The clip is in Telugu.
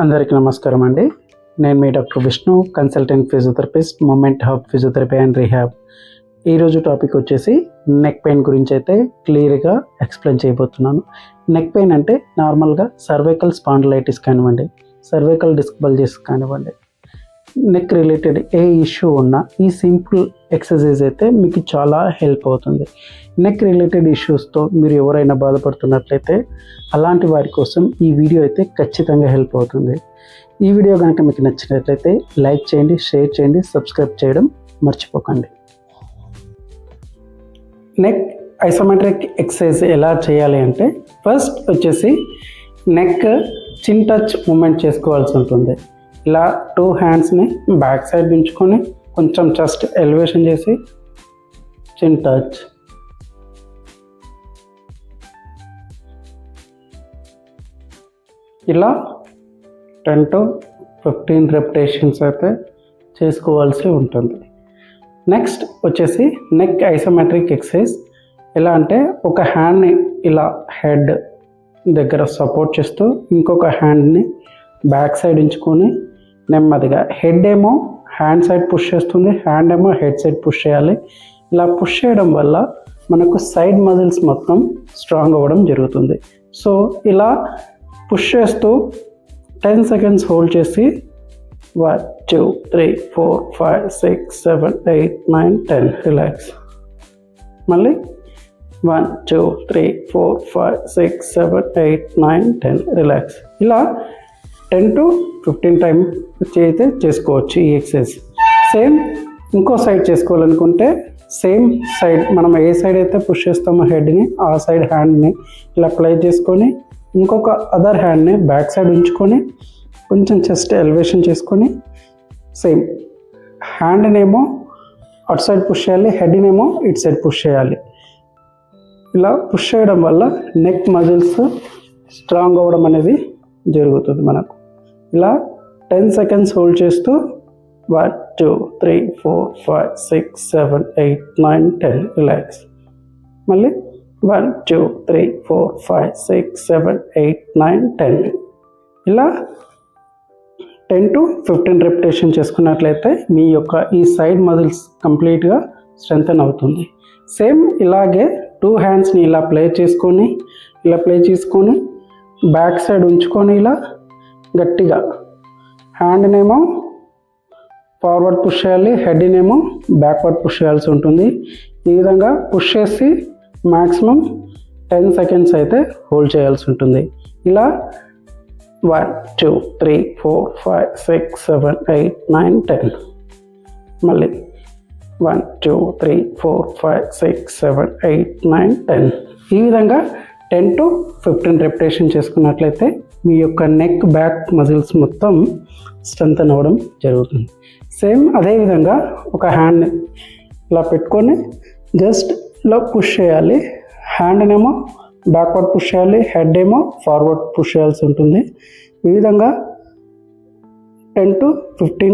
అందరికీ నమస్కారం అండి. నేను మీ doctor Vishnu, consultant physiotherapist, movement hub physiotherapy and rehab. ఈరోజు టాపిక్ వచ్చేసి నెక్ పెయిన్ గురించి అయితే క్లియర్గా ఎక్స్ప్లెయిన్ చేయబోతున్నాను. నెక్ పెయిన్ అంటే నార్మల్గా సర్వైకల్ స్పాండిలైటిస్ కానివ్వండి, సర్వైకల్ డిస్క్ బల్జెస్ కానివ్వండి, నెక్ రిలేటెడ్ ఏ ఇష్యూ ఉన్నా ఈ సింపుల్ ఎక్సర్సైజ్ అయితే మీకు చాలా హెల్ప్ అవుతుంది. నెక్ రిలేటెడ్ ఇష్యూస్తో మీరు ఎవరైనా బాధపడుతున్నట్లయితే అలాంటి వారి కోసం ఈ వీడియో అయితే ఖచ్చితంగా హెల్ప్ అవుతుంది. ఈ వీడియో కనుక మీకు నచ్చినట్లయితే లైక్ చేయండి, షేర్ చేయండి, సబ్స్క్రైబ్ చేయడం మర్చిపోకండి. నెక్ ఐసోమెట్రిక్ ఎక్సర్సైజ్ ఎలా చేయాలి అంటే ఫస్ట్ వచ్చేసి నెక్ చిన్ టచ్ మూమెంట్ చేసుకోవాల్సి ఉంటుంది. ఇలా 2 హ్యాండ్స్ని బ్యాక్ సైడ్ ఉంచుకొని కొంచెం చెస్ట్ ఎలివేషన్ చేసి చిన్ టచ్, ఇలా 10 to 15 రెపిటేషన్స్ అయితే చేసుకోవాల్సి ఉంటుంది. నెక్స్ట్ వచ్చేసి నెక్ ఐసోమెట్రిక్ ఎక్సర్సైజ్ ఎలా అంటే ఒక హ్యాండ్ని ఇలా హెడ్ దగ్గర సపోర్ట్ చేస్తూ ఇంకొక హ్యాండ్ని బ్యాక్ సైడ్ ఉంచుకొని నెమ్మదిగా హెడ్ ఏమో హ్యాండ్ సైడ్ పుష్ చేస్తుంది, హ్యాండ్ ఏమో హెడ్ సైడ్ పుష్ చేయాలి. ఇలా పుష్ చేయడం వల్ల మనకు సైడ్ మజిల్స్ మొత్తం స్ట్రాంగ్ అవ్వడం జరుగుతుంది. సో ఇలా పుష్ చేస్తూ 10 seconds హోల్డ్ చేసి 1 2 3 4 5 6 7 8 9 10 రిలాక్స్. మళ్ళీ 1 2 3 4 5 6 7 8 9 10 రిలాక్స్. ఇలా 10 to 15 టైమ్స్ అయితే చేసుకోవచ్చు ఈ ఎక్సర్సైజ్. సేమ్ ఇంకో సైడ్ చేసుకోవాలనుకుంటే సేమ్ సైడ్ మనం ఏ సైడ్ అయితే పుష్ చేస్తామో హెడ్ని ఆ సైడ్ హ్యాండ్ని ఇలా ప్లేస్ చేసుకొని ఇంకొక అదర్ హ్యాండ్ని బ్యాక్ సైడ్ ఉంచుకొని కొంచెం చెస్ట్ ఎలివేషన్ చేసుకొని సేమ్ హ్యాండ్నేమో అటు సైడ్ పుష్ చేయాలి, హెడ్నేమో ఇటు సైడ్ పుష్ చేయాలి. ఇలా పుష్ చేయడం వల్ల నెక్ మజిల్స్ స్ట్రాంగ్ అవ్వడం అనేది జరుగుతుంది మనకు. ఇలా 10 seconds హోల్డ్ చేస్తూ 1 2 3 4 5 6 7 8 9 10 రిలాక్స్. మళ్ళీ 1 2 3 4 5 6 7 8 9 10. ఇలా 10 to 15 రెపిటేషన్ చేసుకున్నట్లయితే మీ యొక్క ఈ సైడ్ మజిల్స్ కంప్లీట్గా స్ట్రెంథెన్ అవుతుంది. సేమ్ ఇలాగే 2 హ్యాండ్స్ని ఇలా ప్లే చేసుకొని బ్యాక్ సైడ్ ఉంచుకొని ఇలా గట్టిగా హ్యాండ్నేమో ఫార్వర్డ్ పుష్ చేయాలి, హెడ్నేమో బ్యాక్వర్డ్ పుష్ చేయాల్సి ఉంటుంది. ఈ విధంగా పుష్ చేసి మ్యాక్సిమం 10 seconds అయితే హోల్డ్ చేయాల్సి ఉంటుంది. ఇలా 1 2 3 4 5 6 7 8 9 10. మళ్ళీ 1 2 3 4 5 6 7 8 9 10. ఈ విధంగా 10 to 15 రెపిటేషన్ చేసుకున్నట్లయితే మీ యొక్క నెక్ బ్యాక్ మజిల్స్ మొత్తం స్ట్రెంథెన్ అవ్వడం జరుగుతుంది. సేమ్ అదేవిధంగా ఒక హ్యాండ్ ఇలా పెట్టుకొని జస్ట్ ఇలా పుష్ చేయాలి, హ్యాండ్నేమో బ్యాక్వర్డ్ పుష్ చేయాలి, హెడ్ ఏమో ఫార్వర్డ్ పుష్ చేయాల్సి ఉంటుంది. ఈ విధంగా 10 to 15